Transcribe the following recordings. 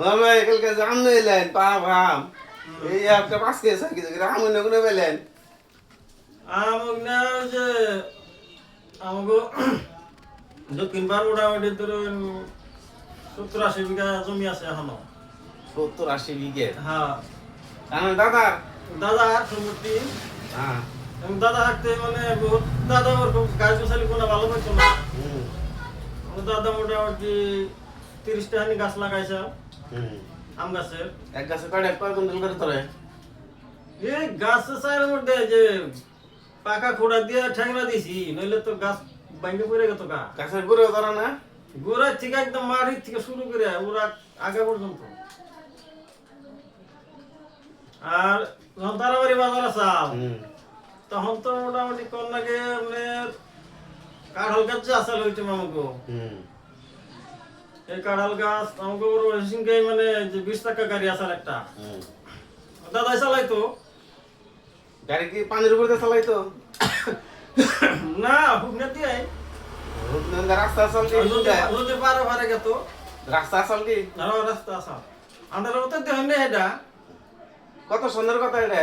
মামা এখানকার জাম নিলেন পা ভাম এই একটা পাঁচ কেজি ছয় কেজি করে আম অন্য কোনো পেলেন আমাকে না যে আমাকে দক্ষিণবার মোটামুটি ধরুন 70-80 বিঘা জমি আছে এখনো 70-80 বিঘে হ্যাঁ আমার দাদার দাদার সম্পত্তি হ্যাঁ এবং দাদা থাকতে মানে বহুত দাদা ওরকম গাছ গোছালি কোনো ভালো পাইতো না হুম আমার দাদা মোটামুটি 30টা হানি গাছ লাগাইছে হুম আম গাছের এক গাছে কয় কুইন্টাল করে ধরে এই গাছের চায়ের মধ্যে যে পাকা খোড়া দিয়ে ঠেংরা দিছি নইলে তো গাছ বাইকে পড়ে গেত গা গাছের গুঁড়ো ধরে না গোড়া থেকে একদম মাটির থেকে শুরু করে ওরা আগে পর্যন্ত আর যখন তারাবাড়ি বাজার আসাল হুম তখন তো মোটামুটি কন্যাকে মানে কাঁঠাল গাছ যে আসাল হইতো আমাকে হুম এই কাঁঠাল গাছ আমাকে সিংকে মানে যে 20 টাকা গাড়ি আসাল একটা হুম দাদাই চালাইতো গাড়ি কি পানির উপর দিয়ে চালাইতো না হুকনা দিয়ে রাস্তা আসল কি নদীর পারে পারে গেত রাস্তা আসল কি আরো রাস্তা আসাল আন্ডার মতো দেখেন না এটা কত সুন্দর কথা এটা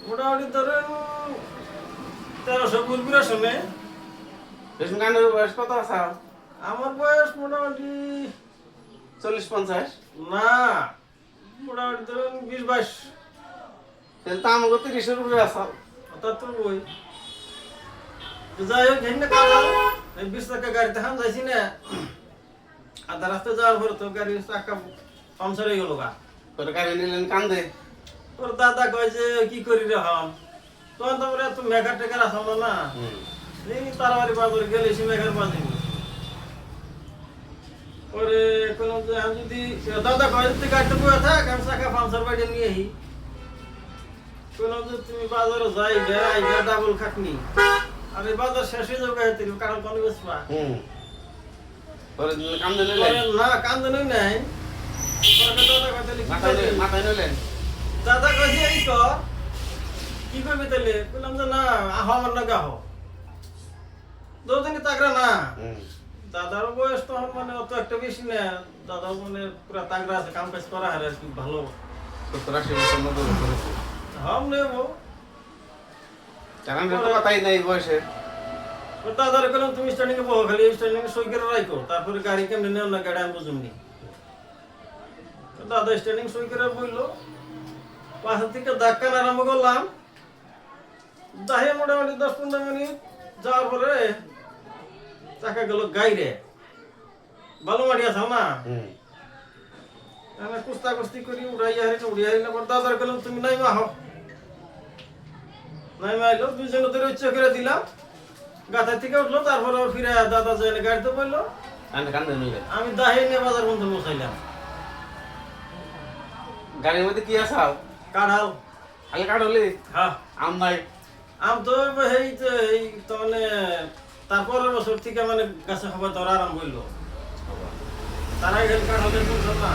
মোটামুটি ধরেন 1300 বুলবুরা শুনে রেশন কার্ডের বয়স কত আছে আমার বয়স মোটামুটি 40-50 না মোটামুটি ধরেন 20-22 তাহলে তো আমাকে 30-এর উপরে আসল অর্থাৎ তোর বই তো যাই হোক হেন কালাম এই 20 টাকা গাড়িতে হাম যাইছি না আধা রাস্তা যাওয়ার পর তো গাড়ির চাকা পাংচার হয়ে গেল গা তোর গাড়ি নিলেন কান্দে তোর দাদা কয় যে কি করি রে হাম তখন তো এত মেঘার টেকার আসাম না এই তারাবাড়ি বাজারে গেলে সে মেঘার বাজে পরে কোনো যে আমি যদি দাদা কয় তুই গাড়িতে বয়ে থাক আমি চাকা পাংচার বাড়ি নিয়ে আহি কোনো যে তুমি বাজারে যাই গে ডাবল খাটনি আর এই বাজার শেষ হয়ে যাবে তুমি কারণ কোনো বেসবা তোর কান্দে নিলেন না কান্দে নই নাই পরে দাদা কয় তাহলে কি করবি? মাথায় নিলেন দাদা কইছে এই তো কি করবি তাহলে বললাম যে না আহ আমার না গাহ দুদিনই তাকরা না দাদার বয়স তো মানে অত একটা বেশি না দাদা মানে পুরা তাগড়া আছে কাম কাজ করা আর কি ভালো 70-80 বছর মতো করেছে হাম নেব কারণ তো কথাই নাই বয়সে দাদার কলম তুমি স্ট্যান্ডিং এ বহ খালি স্ট্যান্ডিং এ সই করে রাখো তারপরে গাড়ি কেমনে নেও না গাড়ি আমি বুঝুমনি দাদা স্ট্যান্ডিং সই করে বললো পাশে থেকে ধাক্কা আরম্ভ করলাম দাহে মোটামুটি 10-15 মিনিট যাওয়ার পরে চাকা গেল গাইরে ভালো মাটি আছে না আমি কুস্তা কুস্তি করি উড়াই হারি না দাদার গেলাম তুমি নাই মা হও নাই মা এলো দুজনে ধরে উচ্চ করে দিলাম গাথা থেকে উঠলো তারপরে ওর ফিরে দাদা যাই গাড়িতে বললো কান্দে নিলেন আমি দাহে নিয়ে বাজার বন্ধ বসাইলাম গাড়ির মধ্যে কি আছে কাঁঠাল খালি কাটলি হ্যাঁ আম নাই আম তো এই তো মানে তারপরের বছর থেকে মানে গাছে খাবার ধরা আরম্ভ হইলো তারাই গেল কাঁঠাল না